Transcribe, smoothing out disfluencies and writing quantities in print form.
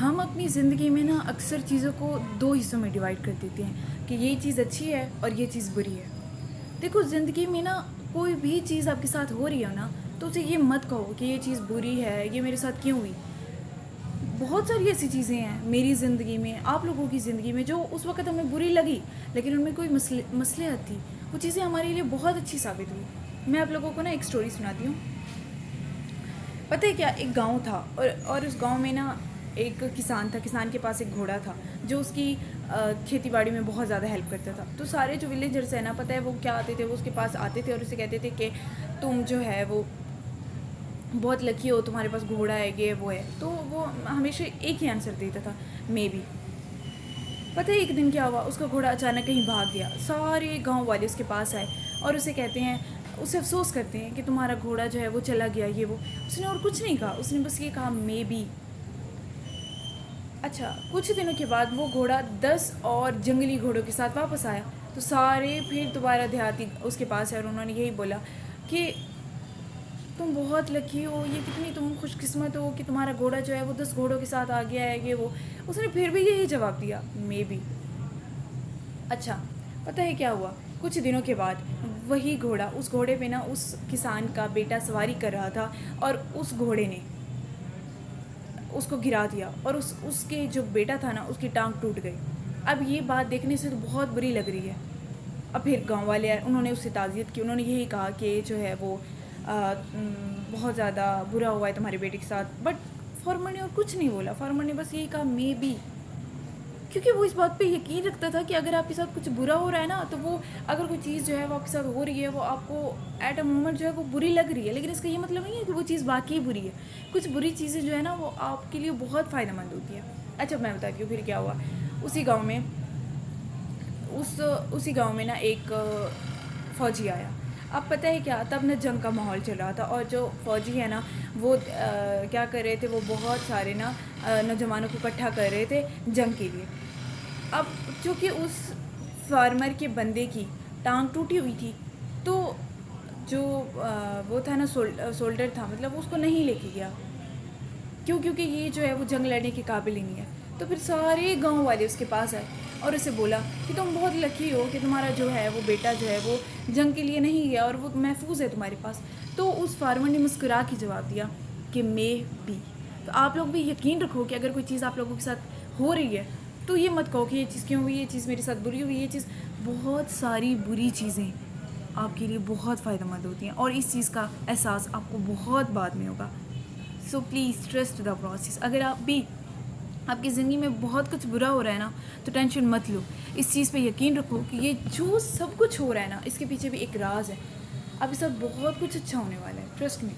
हम अपनी ज़िंदगी में ना अक्सर चीज़ों को दो हिस्सों में डिवाइड कर देते हैं कि ये चीज़ अच्छी है और ये चीज़ बुरी है। देखो, ज़िंदगी में ना कोई भी चीज़ आपके साथ हो रही है ना, तो उसे ये मत कहो कि ये चीज़ बुरी है, ये मेरे साथ क्यों हुई। बहुत सारी ऐसी चीज़ें हैं मेरी ज़िंदगी में, आप लोगों की ज़िंदगी में, जो उस वक़्त हमें बुरी लगी, लेकिन उनमें कोई मसलहत थी। वो चीज़ें हमारे लिए बहुत अच्छी साबित हुई। मैं आप लोगों को ना एक स्टोरी सुनाती हूँ। पता है क्या, एक गांव था और उस गांव में ना एक किसान था। किसान के पास एक घोड़ा था जो उसकी खेती बाड़ी में बहुत ज़्यादा हेल्प करता था। तो सारे जो विलेजर्स हैं ना, पता है वो क्या आते थे, वो उसके पास आते थे और उसे कहते थे कि तुम जो है वो बहुत लकी हो, तुम्हारे पास घोड़ा है, ये वो है। तो वो हमेशा एक ही आंसर देता था, मे बी। पता है एक दिन क्या हुआ, उसका घोड़ा अचानक कहीं भाग गया। सारे गांव वाले उसके पास आए और उसे कहते हैं, उसे अफसोस करते हैं कि तुम्हारा घोड़ा जो है वो चला गया, ये वो। उसने और कुछ नहीं कहा, उसने बस ये कहा, मे बी। अच्छा, कुछ दिनों के बाद वो घोड़ा 10 और जंगली घोड़ों के साथ वापस आया। तो सारे फिर दोबारा देहाती उसके पास है और उन्होंने यही बोला कि तुम बहुत लकी हो, ये कितनी तुम खुशकिस्मत हो कि तुम्हारा घोड़ा जो है वो 10 घोड़ों के साथ आ गया है, ये वो। उसने फिर भी यही जवाब दिया, मे बी। अच्छा, पता है क्या हुआ, कुछ दिनों के बाद वही घोड़ा, उस घोड़े पे ना उस किसान का बेटा सवारी कर रहा था और उस घोड़े ने उसको गिरा दिया और उसके जो बेटा था ना, उसकी टांग टूट गई। अब ये बात देखने से तो बहुत बुरी लग रही है। अब फिर गांव वाले आए, उन्होंने उससे ताज़ियत की। उन्होंने यही कहा कि जो है वो बहुत ज़्यादा बुरा हुआ है तुम्हारे बेटे के साथ। बट फार्मर ने और कुछ नहीं बोला। फार्मर ने बस यही कहा, मे बी। क्योंकि वो इस बात पे यकीन रखता था कि अगर आपके साथ कुछ बुरा हो रहा है ना, तो वो, अगर कोई चीज़ जो है वो आपके साथ हो रही है, वो आपको एट अ मोमेंट जो है वो बुरी लग रही है, लेकिन इसका ये मतलब नहीं है कि वो चीज़ वाकई बुरी है। कुछ बुरी चीज़ें जो है ना, वो आपके लिए बहुत फ़ायदेमंद होती है। अच्छा, मैं बताती हूँ फिर क्या हुआ। उसी गाँव में उसी गाँव में ना एक फ़ौजी आया। अब पता है क्या, तब ना जंग का माहौल चल रहा था और जो फ़ौजी है ना, वो क्या कर रहे थे, वो बहुत सारे ना नौजवानों को इकट्ठा कर रहे थे जंग के लिए। अब चूँकि उस फार्मर के बंदे की टांग टूटी हुई थी, तो जो वो था ना, सोल्डर था, मतलब उसको नहीं लेके गया। क्योंकि ये जो है वो जंग लड़ने के काबिल ही नहीं है। तो फिर सारे गांव वाले उसके पास आए और उसे बोला कि तुम बहुत लकी हो कि तुम्हारा जो है वो बेटा जो है वो जंग के लिए नहीं गया और वो महफूज है तुम्हारे पास। तो उस फार्मर ने मुस्कुरा के जवाब दिया कि मे बी। तो आप लोग भी यकीन रखो कि अगर कोई चीज़ आप लोगों के साथ हो रही है, तो ये मत कहो कि ये चीज़ क्यों हुई, ये चीज़ मेरे साथ बुरी हुई। ये चीज़, बहुत सारी बुरी चीज़ें आपके लिए बहुत फ़ायदेमंद होती हैं और इस चीज़ का एहसास आपको बहुत बाद में होगा। So please trust the process. अगर आप भी, आपकी ज़िंदगी में बहुत कुछ बुरा हो रहा है ना, तो टेंशन मत लो। इस चीज़ पे यकीन रखो कि ये जो सब कुछ हो रहा है ना, इसके पीछे भी एक राज है। आपके साथ बहुत कुछ अच्छा होने वाला है, ट्रस्ट मी।